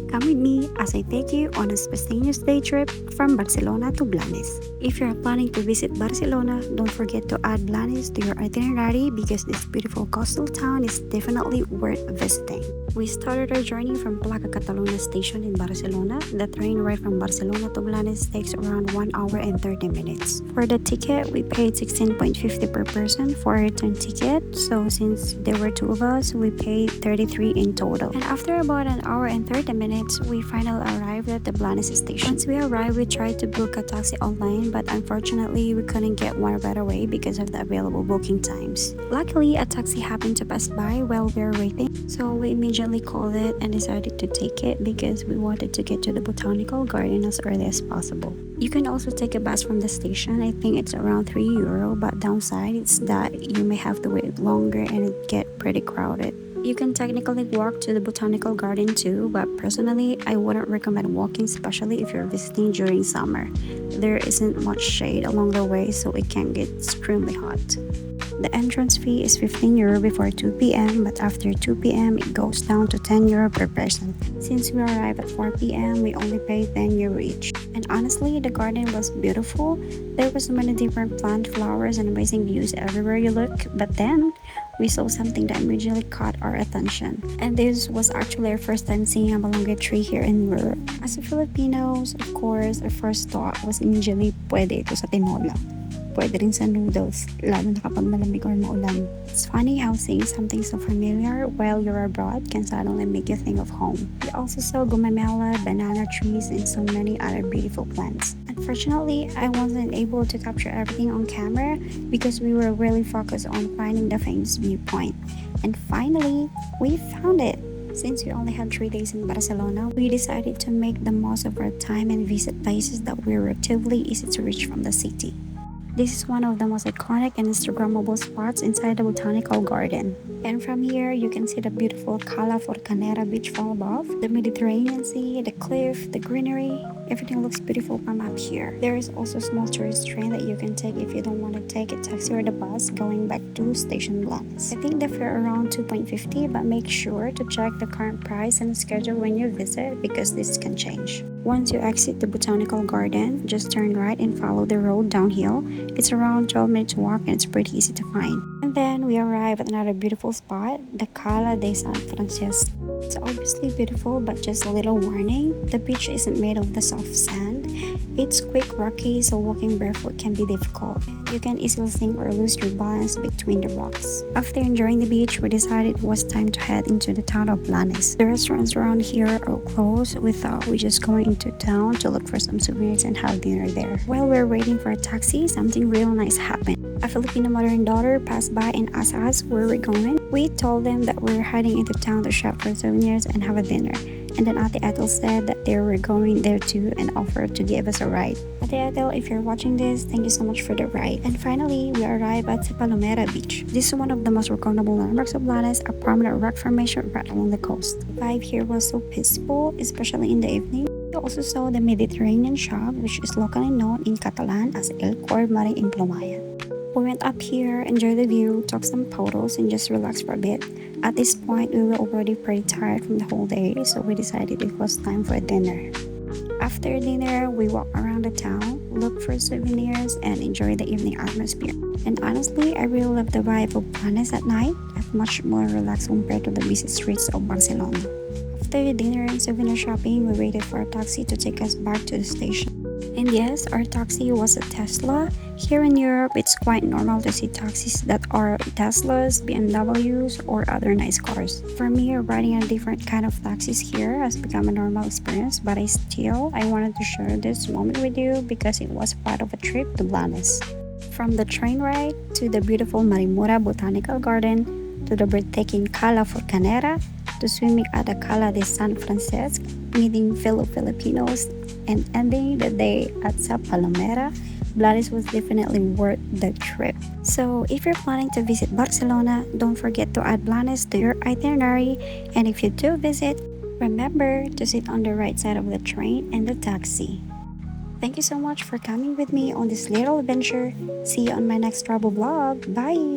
Come with me as I take you on a spontaneous day trip from Barcelona to Blanes. If you're planning to visit Barcelona, don't forget to add Blanes to your itinerary because this beautiful coastal town is definitely worth visiting. We started our journey from Placa Catalunya station in Barcelona. The train ride from Barcelona to Blanes takes around 1 hour and 30 minutes. For the ticket, we paid 16.50 per person for a return ticket. So since there were two of us, we paid 33 in total. And after about an hour and 30 minutes, we finally arrived at the Blanes station. Once we arrived, we tried to book a taxi online, but unfortunately, we couldn't get one right away because of the available booking times. Luckily, a taxi happened to pass by while we were waiting, so we immediately called it and decided to take it because we wanted to get to the botanical garden as early as possible. You can also take a bus from the station. I think it's around €3, but downside is that you may have to wait longer and it get pretty crowded. You can technically walk to the botanical garden too, but personally, I wouldn't recommend walking, especially if you're visiting during summer. There isn't much shade along the way, so it can get extremely hot. The entrance fee is €15 before 2 p.m., but after 2 p.m. it goes down to €10 per person. Since we arrived at 4 p.m., we only paid €10 each. And honestly, the garden was beautiful. There were so many different plant flowers and amazing views everywhere you look, but then we saw something that immediately caught our attention. And this was actually our first time seeing a malunggay tree here in Europe. As a Filipinos, of course, our first thought was immediately pwede ito sa tinola. Pwede rin sa noodles, lalo na kapag malamig or maulan. It's funny how seeing something so familiar while you're abroad can suddenly make you think of home. We also saw gumamela, banana trees, and so many other beautiful plants. Unfortunately, I wasn't able to capture everything on camera because we were really focused on finding the famous viewpoint. And finally, we found it! Since we only had 3 days in Barcelona, we decided to make the most of our time and visit places that were relatively easy to reach from the city. This is one of the most iconic and Instagrammable spots inside the botanical garden. And from here, you can see the beautiful Cala Forcanera beach from above, the Mediterranean Sea, the cliff, the greenery. Everything looks beautiful from up here. There is also a small tourist train that you can take if you don't want to take a taxi or the bus going back to Station Blanes. I think the fare around 2.50, but make sure to check the current price and schedule when you visit because this can change. Once you exit the botanical garden, just turn right and follow the road downhill. It's around 12 minutes walk and it's pretty easy to find. And then we arrive at another beautiful spot, the Cala de San Francisco. It's obviously beautiful, but just a little warning, the beach isn't made of the soft sand. It's quick rocky, so walking barefoot can be difficult. You can easily sink or lose your balance between the rocks. After enjoying the beach, we decided it was time to head into the town of Blanes. The restaurants around here are closed. We thought we just going into town to look for some souvenirs and have dinner there. While we were waiting for a taxi, something real nice happened. A Filipino mother and daughter passed by and asked us where we're going. We told them that we're heading into town to shop for souvenirs and have a dinner. And then Ate Ethel said that they were going there too and offered to give us a ride. Ate Ethel, if you're watching this, thank you so much for the ride. And finally, we arrived at Palomera Beach. This is one of the most recognizable landmarks of Blanes, a prominent rock formation right along the coast. The vibe here was so peaceful, especially in the evening. We also saw the Mediterranean shop, which is locally known in Catalan as El Cor Mari Implomayan. We went up here, enjoyed the view, took some photos, and just relaxed for a bit. At this point, we were already pretty tired from the whole day, so we decided it was time for dinner. After dinner, we walked around the town, looked for souvenirs, and enjoyed the evening atmosphere. And honestly, I really love the vibe of Blanes at night. It's much more relaxed compared to the busy streets of Barcelona. After the dinner and souvenir shopping, we waited for a taxi to take us back to the station. And yes, our taxi was a Tesla. Here in Europe, it's quite normal to see taxis that are Teslas, BMWs, or other nice cars. For me, riding a different kind of taxis here has become a normal experience, but I wanted to share this moment with you because it was part of a trip to Blanes. From the train ride to the beautiful Marimura Botanical Garden to the breathtaking Cala Forcanera to swimming at the Cala de San Francisco, meeting fellow Filipinos, and ending the day at Sa Palomera, Blanes was definitely worth the trip. So if you're planning to visit Barcelona, don't forget to add Blanes to your itinerary, and if you do visit, remember to sit on the right side of the train and the taxi. Thank you so much for coming with me on this little adventure. See you on my next travel vlog. Bye!